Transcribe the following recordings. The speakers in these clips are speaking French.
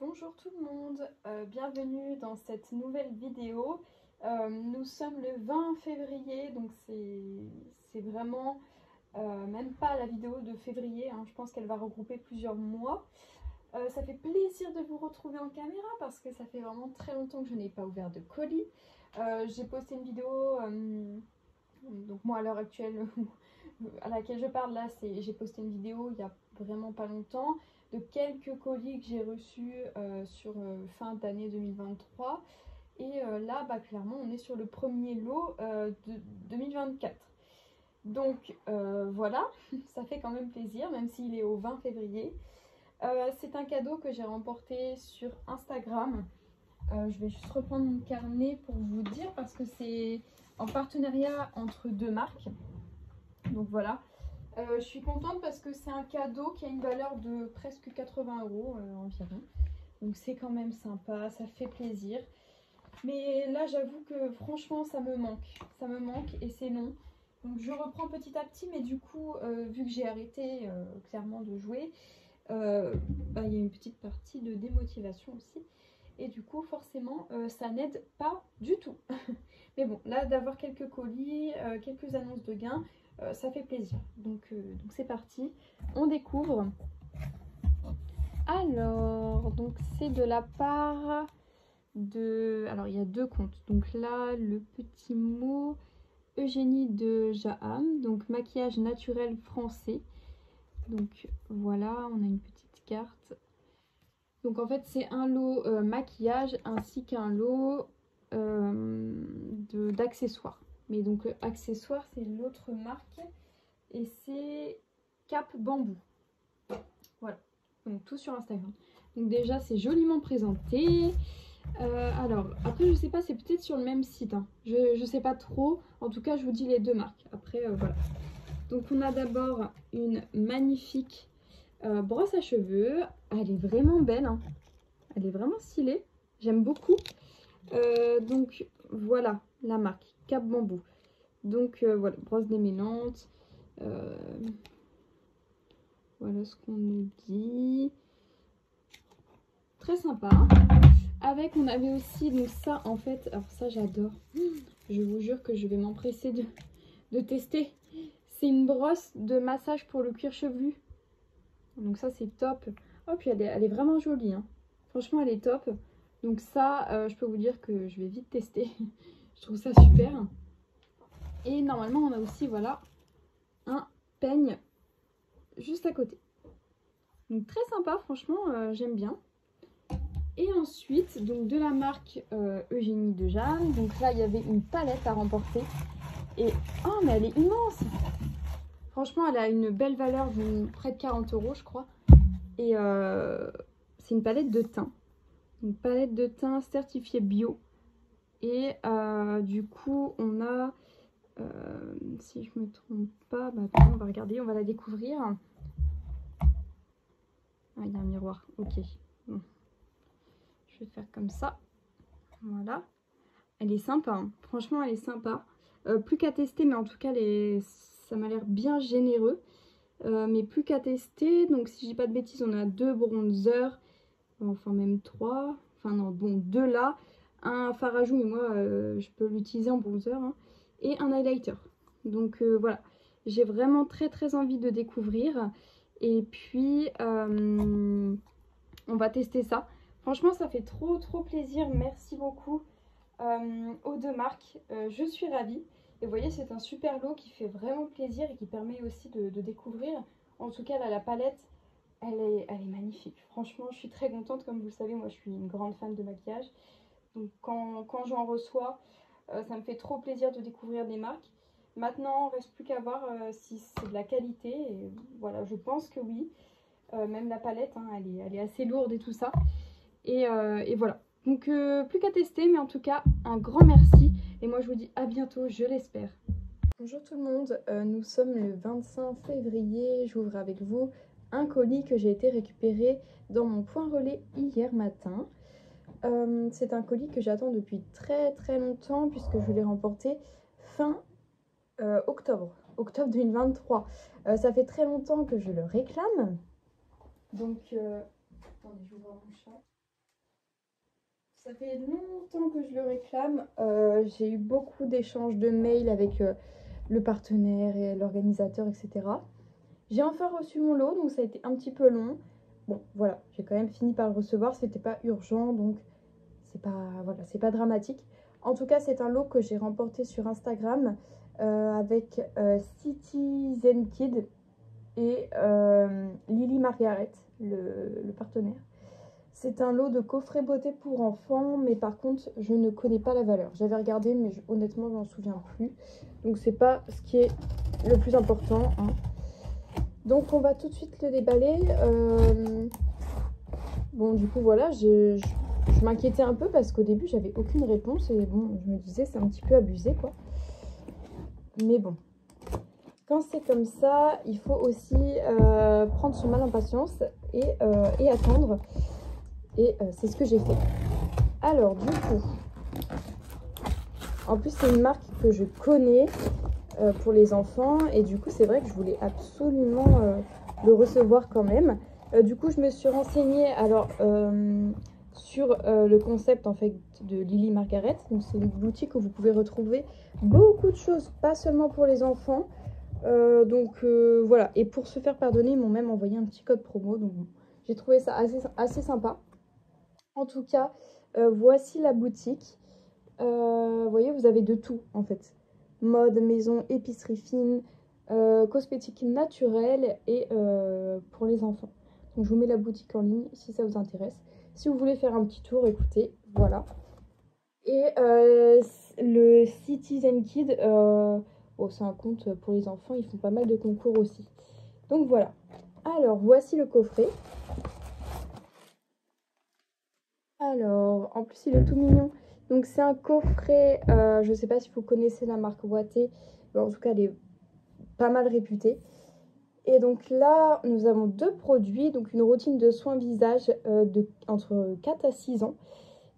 Bonjour tout le monde, bienvenue dans cette nouvelle vidéo. Nous sommes le 20 février, donc c'est vraiment même pas la vidéo de février, hein. Je pense qu'elle va regrouper plusieurs mois. Ça fait plaisir de vous retrouver en caméra parce que ça fait vraiment très longtemps que je n'ai pas ouvert de colis. J'ai posté une vidéo, donc moi à l'heure actuelle à laquelle je parle là, j'ai posté une vidéo il y a vraiment pas longtemps de quelques colis que j'ai reçus sur fin d'année 2023. Et là, clairement, on est sur le premier lot de 2024. Donc voilà, ça fait quand même plaisir, même s'il est au 20 février. C'est un cadeau que j'ai remporté sur Instagram. Je vais juste reprendre mon carnet pour vous dire parce que c'est en partenariat entre deux marques. Donc voilà. Je suis contente parce que c'est un cadeau qui a une valeur de presque 80 € environ. Donc c'est quand même sympa, ça fait plaisir. Mais là j'avoue que franchement ça me manque et c'est long. Donc je reprends petit à petit, mais du coup vu que j'ai arrêté clairement de jouer, il y a une petite partie de démotivation aussi. Et du coup forcément ça n'aide pas du tout. Mais bon, là d'avoir quelques colis, quelques annonces de gains, ça fait plaisir. Donc c'est parti, on découvre. Alors, donc c'est de la part de... Alors il y a deux comptes. Donc là, le petit mot Eugénie de Jaham, donc maquillage naturel français. Donc voilà, on a une petite carte. Donc en fait c'est un lot maquillage ainsi qu'un lot d'accessoires. Mais donc accessoires c'est l'autre marque et c'est Cap Bambou. Voilà, donc tout sur Instagram. Donc déjà c'est joliment présenté. Alors après je sais pas, c'est peut-être sur le même site, hein. Je sais pas trop. En tout cas je vous dis les deux marques. Après voilà. Donc on a d'abord une magnifique brosse à cheveux. Elle est vraiment belle, hein. Elle est vraiment stylée. J'aime beaucoup. Donc voilà la marque Cap Bambou. Donc voilà, brosse démêlante. Voilà ce qu'on nous dit. Très sympa. Avec, on avait aussi, donc ça en fait, alors ça j'adore. Je vous jure que je vais m'empresser de tester. C'est une brosse de massage pour le cuir chevelu. Donc ça c'est top. Oh puis elle est vraiment jolie, hein. Franchement elle est top. Donc ça je peux vous dire que je vais vite tester. Je trouve ça super. Et normalement on a aussi voilà un peigne juste à côté. Donc très sympa, franchement j'aime bien. Et ensuite donc de la marque Eugénie de Jaham. Donc là il y avait une palette à remporter. Et oh mais elle est immense. Franchement elle a une belle valeur de près de 40 € je crois. Et c'est une palette de teint. Une palette de teint certifiée bio. Et du coup on a, si je me trompe pas, on va regarder, on va la découvrir. Ah il y a un miroir, ok. Bon. Je vais faire comme ça. Voilà. Elle est sympa, hein. Franchement elle est sympa. Plus qu'à tester, mais en tout cas ça m'a l'air bien généreux. Mais plus qu'à tester, donc si je dis pas de bêtises, on a deux bronzers, enfin même trois, enfin non, bon, deux là, un fard à joues, mais moi je peux l'utiliser en bronzer, hein, et un highlighter. Donc voilà, j'ai vraiment très envie de découvrir. Et puis on va tester ça. Franchement ça fait trop plaisir, merci beaucoup aux deux marques, je suis ravie. Et vous voyez c'est un super lot qui fait vraiment plaisir et qui permet aussi de découvrir. En tout cas là la palette elle est magnifique. Franchement je suis très contente, comme vous le savez moi je suis une grande fan de maquillage. Donc quand j'en reçois ça me fait trop plaisir de découvrir des marques. Maintenant il ne reste plus qu'à voir si c'est de la qualité et voilà je pense que oui. Même la palette hein, elle est assez lourde et tout ça. Et voilà. Donc plus qu'à tester, mais en tout cas un grand merci et moi je vous dis à bientôt, je l'espère. Bonjour tout le monde, nous sommes le 25 février, j'ouvre avec vous un colis que j'ai été récupéré dans mon point relais hier matin. C'est un colis que j'attends depuis très longtemps puisque je l'ai remporté fin octobre 2023. Ça fait très longtemps que je le réclame. Donc attendez, j'ouvre mon chat. Ça fait longtemps que je le réclame. J'ai eu beaucoup d'échanges de mails avec le partenaire et l'organisateur, etc. J'ai enfin reçu mon lot, donc ça a été un petit peu long. Bon, voilà, j'ai quand même fini par le recevoir. C'était pas urgent, donc c'est pas, voilà, c'est pas dramatique. En tout cas, c'est un lot que j'ai remporté sur Instagram avec Citizen Kid et Lily Margaret, le partenaire. C'est un lot de coffret beauté pour enfants, mais par contre, je ne connais pas la valeur. J'avais regardé, mais honnêtement, je m'en souviens plus. Donc, c'est pas ce qui est le plus important, hein. Donc, on va tout de suite le déballer. Bon, du coup, voilà, je m'inquiétais un peu parce qu'au début, j'avais aucune réponse. Et bon, je me disais, c'est un petit peu abusé, quoi. Mais bon, quand c'est comme ça, il faut aussi prendre son mal en patience et attendre. Et c'est ce que j'ai fait. Alors, du coup, en plus, c'est une marque que je connais pour les enfants. Et du coup, c'est vrai que je voulais absolument le recevoir quand même. Du coup, je me suis renseignée alors, sur le concept en fait de Lily Margaret. Donc, c'est une boutique où vous pouvez retrouver beaucoup de choses, pas seulement pour les enfants. Voilà. Et pour se faire pardonner, ils m'ont même envoyé un petit code promo. Donc, j'ai trouvé ça assez sympa. En tout cas, voici la boutique. Vous voyez, vous avez de tout en fait. Mode, maison, épicerie fine, cosmétiques naturels et pour les enfants. Donc je vous mets la boutique en ligne si ça vous intéresse. Si vous voulez faire un petit tour, écoutez, voilà. Et le Citizen Kid, bon, c'est un compte pour les enfants, ils font pas mal de concours aussi. Donc voilà. Alors, voici le coffret. Alors, en plus, il est tout mignon. Donc, c'est un coffret. Je ne sais pas si vous connaissez la marque Watté. En tout cas, elle est pas mal réputée. Et donc là, nous avons deux produits. Donc, une routine de soins visage entre 4 à 6 ans.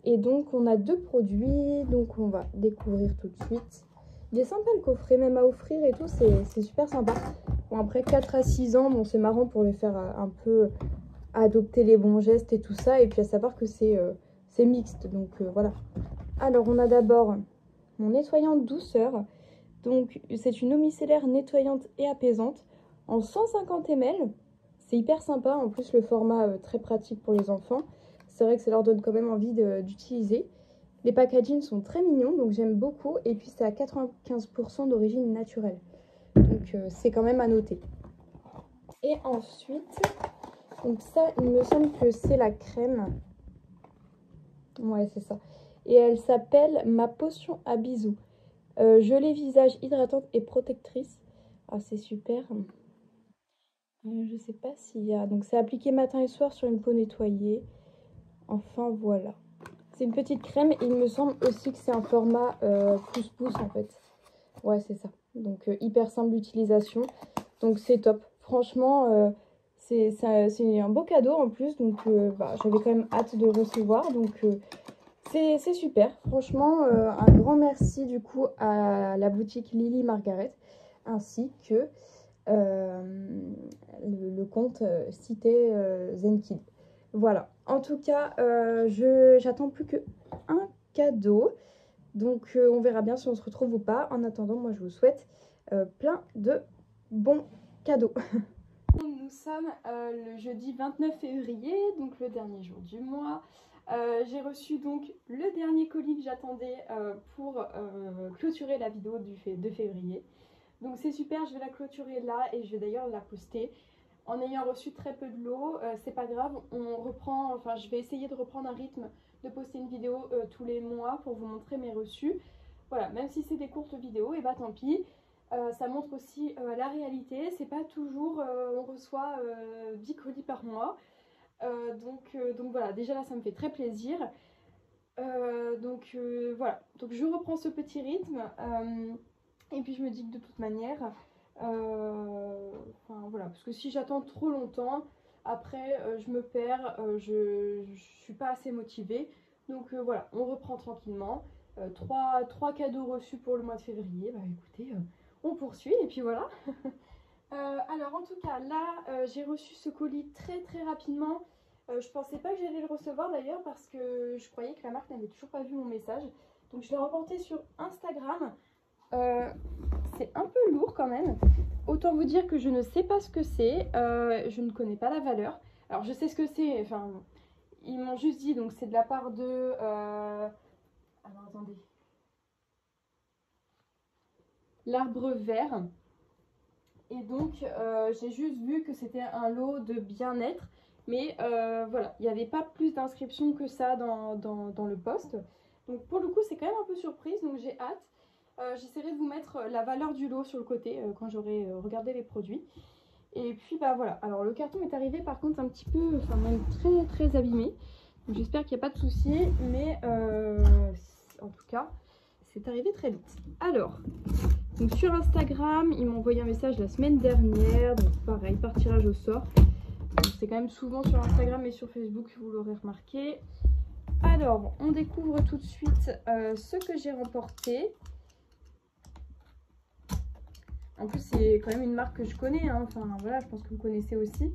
Et donc, on a deux produits. Donc, on va découvrir tout de suite. Il est sympa le coffret, même à offrir et tout. C'est super sympa. Bon, après 4 à 6 ans, bon, c'est marrant pour les faire un peu adopter les bons gestes et tout ça. Et puis à savoir que c'est mixte. Donc voilà. Alors on a d'abord mon nettoyant douceur. Donc c'est une eau micellaire nettoyante et apaisante en 150 ml. C'est hyper sympa. En plus le format très pratique pour les enfants. C'est vrai que ça leur donne quand même envie d'utiliser. Les packagings sont très mignons, donc j'aime beaucoup. Et puis c'est à 95% d'origine naturelle. Donc c'est quand même à noter. Et ensuite, donc ça, il me semble que c'est la crème. Ouais, c'est ça. Et elle s'appelle Ma potion à bisous. Gelée visage hydratante et protectrice. Ah, c'est super. Je sais pas s'il y a... Donc c'est appliqué matin et soir sur une peau nettoyée. Enfin, voilà. C'est une petite crème. Et il me semble aussi que c'est un format pouce-pouce en fait. Ouais, c'est ça. Donc hyper simple d'utilisation. Donc c'est top. Franchement... c'est un beau cadeau en plus, donc j'avais quand même hâte de le recevoir, donc c'est super. Franchement, un grand merci du coup à la boutique Lily Margaret, ainsi que le compte Cité Zenkid. Voilà, en tout cas, j'attends plus qu'un cadeau, donc on verra bien si on se retrouve ou pas. En attendant, moi je vous souhaite plein de bons cadeaux. Nous sommes le jeudi 29 février, donc le dernier jour du mois. J'ai reçu donc le dernier colis que j'attendais pour clôturer la vidéo de février. Donc c'est super, je vais la clôturer là et je vais d'ailleurs la poster. En ayant reçu très peu de lots, c'est pas grave, on reprend, enfin je vais essayer de reprendre un rythme de poster une vidéo tous les mois pour vous montrer mes reçus. Voilà, même si c'est des courtes vidéos, et bah tant pis. Ça montre aussi la réalité, c'est pas toujours on reçoit 10 colis par mois. Donc voilà, déjà là ça me fait très plaisir. Voilà, donc je reprends ce petit rythme et puis je me dis que de toute manière, enfin voilà, parce que si j'attends trop longtemps, après je me perds, je suis pas assez motivée. Donc voilà, on reprend tranquillement. Trois cadeaux reçus pour le mois de février. Bah écoutez, on poursuit et puis voilà. Alors en tout cas là j'ai reçu ce colis très rapidement. Je pensais pas que j'allais le recevoir d'ailleurs parce que je croyais que la marque n'avait toujours pas vu mon message. Donc je l'ai reporté sur Instagram. C'est un peu lourd quand même. Autant vous dire que je ne sais pas ce que c'est. Je ne connais pas la valeur. Alors je sais ce que c'est. Enfin, ils m'ont juste dit, donc c'est de la part de... Alors attendez. L'Arbre Vert. Et donc j'ai juste vu que c'était un lot de bien-être. Mais voilà, il n'y avait pas plus d'inscriptions que ça dans le post. Donc pour le coup, c'est quand même un peu surprise, donc j'ai hâte. J'essaierai de vous mettre la valeur du lot sur le côté quand j'aurai regardé les produits. Et puis bah voilà, alors le carton est arrivé par contre un petit peu, enfin même très très abîmé. Donc j'espère qu'il n'y a pas de souci, mais en tout cas, c'est arrivé très vite. Alors, donc sur Instagram, ils m'ont envoyé un message la semaine dernière, donc pareil, par tirage au sort. C'est quand même souvent sur Instagram et sur Facebook, vous l'aurez remarqué. Alors, on découvre tout de suite ce que j'ai remporté. En plus, c'est quand même une marque que je connais, hein. Enfin voilà, je pense que vous connaissez aussi.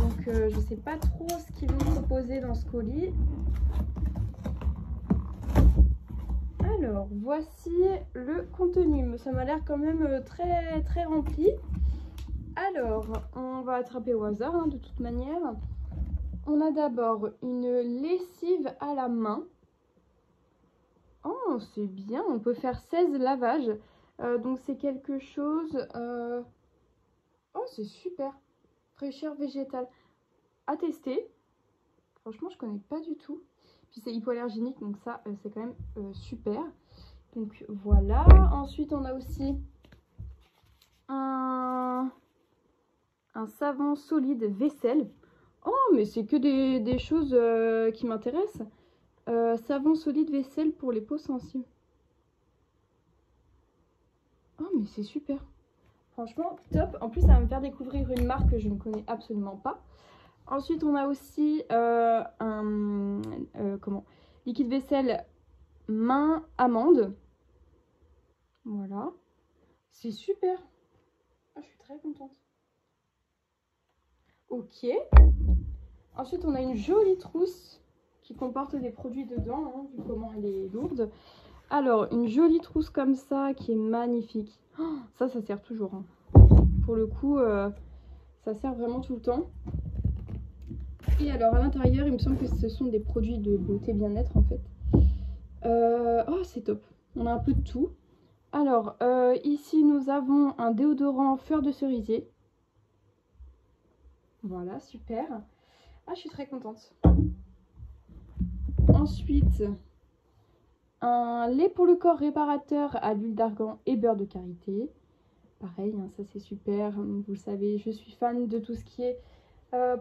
Donc, je sais pas trop ce qu'ils vont proposer dans ce colis. Alors, voici le contenu. Ça m'a l'air quand même très très rempli. Alors, on va attraper au hasard, hein, de toute manière. On a d'abord une lessive à la main. Oh, c'est bien, on peut faire 16 lavages. Donc c'est quelque chose... Oh, c'est super. Fraîcheur végétale. À tester. Franchement, je connais pas du tout. Puis c'est hypoallergénique, donc ça, c'est quand même super. Donc voilà. Ensuite, on a aussi un savon solide vaisselle. Oh, mais c'est que des choses qui m'intéressent. Savon solide vaisselle pour les peaux sensibles. Oh, mais c'est super. Franchement, top. En plus, ça va me faire découvrir une marque que je ne connais absolument pas. Ensuite, on a aussi liquide vaisselle main amande. Voilà. C'est super. Ah, je suis très contente. Ok. Ensuite, on a une jolie trousse qui comporte des produits dedans, hein, vu comment elle est lourde. Alors, une jolie trousse comme ça qui est magnifique. Oh, ça sert toujours. Hein. Pour le coup, ça sert vraiment tout le temps. Et alors, à l'intérieur, il me semble que ce sont des produits de beauté bien-être en fait. Oh, c'est top. On a un peu de tout. Alors, ici, nous avons un déodorant fleur de cerisier. Voilà, super. Ah, je suis très contente. Ensuite, un lait pour le corps réparateur à l'huile d'argan et beurre de karité. Pareil, hein, ça c'est super. Vous le savez, je suis fan de tout ce qui est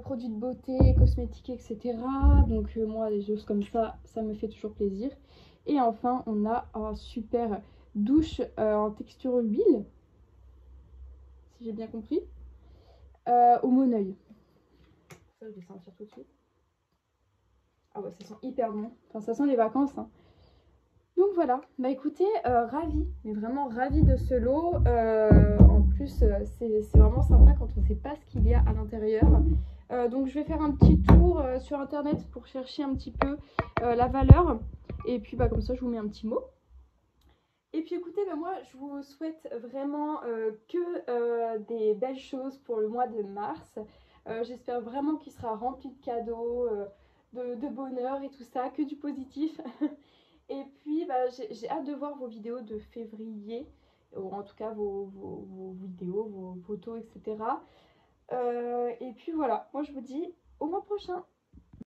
produits de beauté, cosmétiques, etc. Donc moi, des choses comme ça, ça me fait toujours plaisir. Et enfin, on a un super douche en texture huile, si j'ai bien compris, au Moneuil. Ça, je vais sentir tout de suite. Ah ouais, ça sent hyper bon. Enfin, ça sent les vacances, hein. Donc voilà, bah écoutez, ravie, mais vraiment ravie de ce lot. En plus, c'est vraiment sympa quand on ne sait pas ce qu'il y a à l'intérieur. Donc je vais faire un petit tour sur internet pour chercher un petit peu la valeur. Et puis bah comme ça, je vous mets un petit mot. Et puis écoutez, bah, moi je vous souhaite vraiment que des belles choses pour le mois de mars. J'espère vraiment qu'il sera rempli de cadeaux, de bonheur et tout ça, que du positif. Et puis, bah, j'ai hâte de voir vos vidéos de février, ou en tout cas vos vidéos, vos photos, etc. Et puis voilà, moi je vous dis au mois prochain.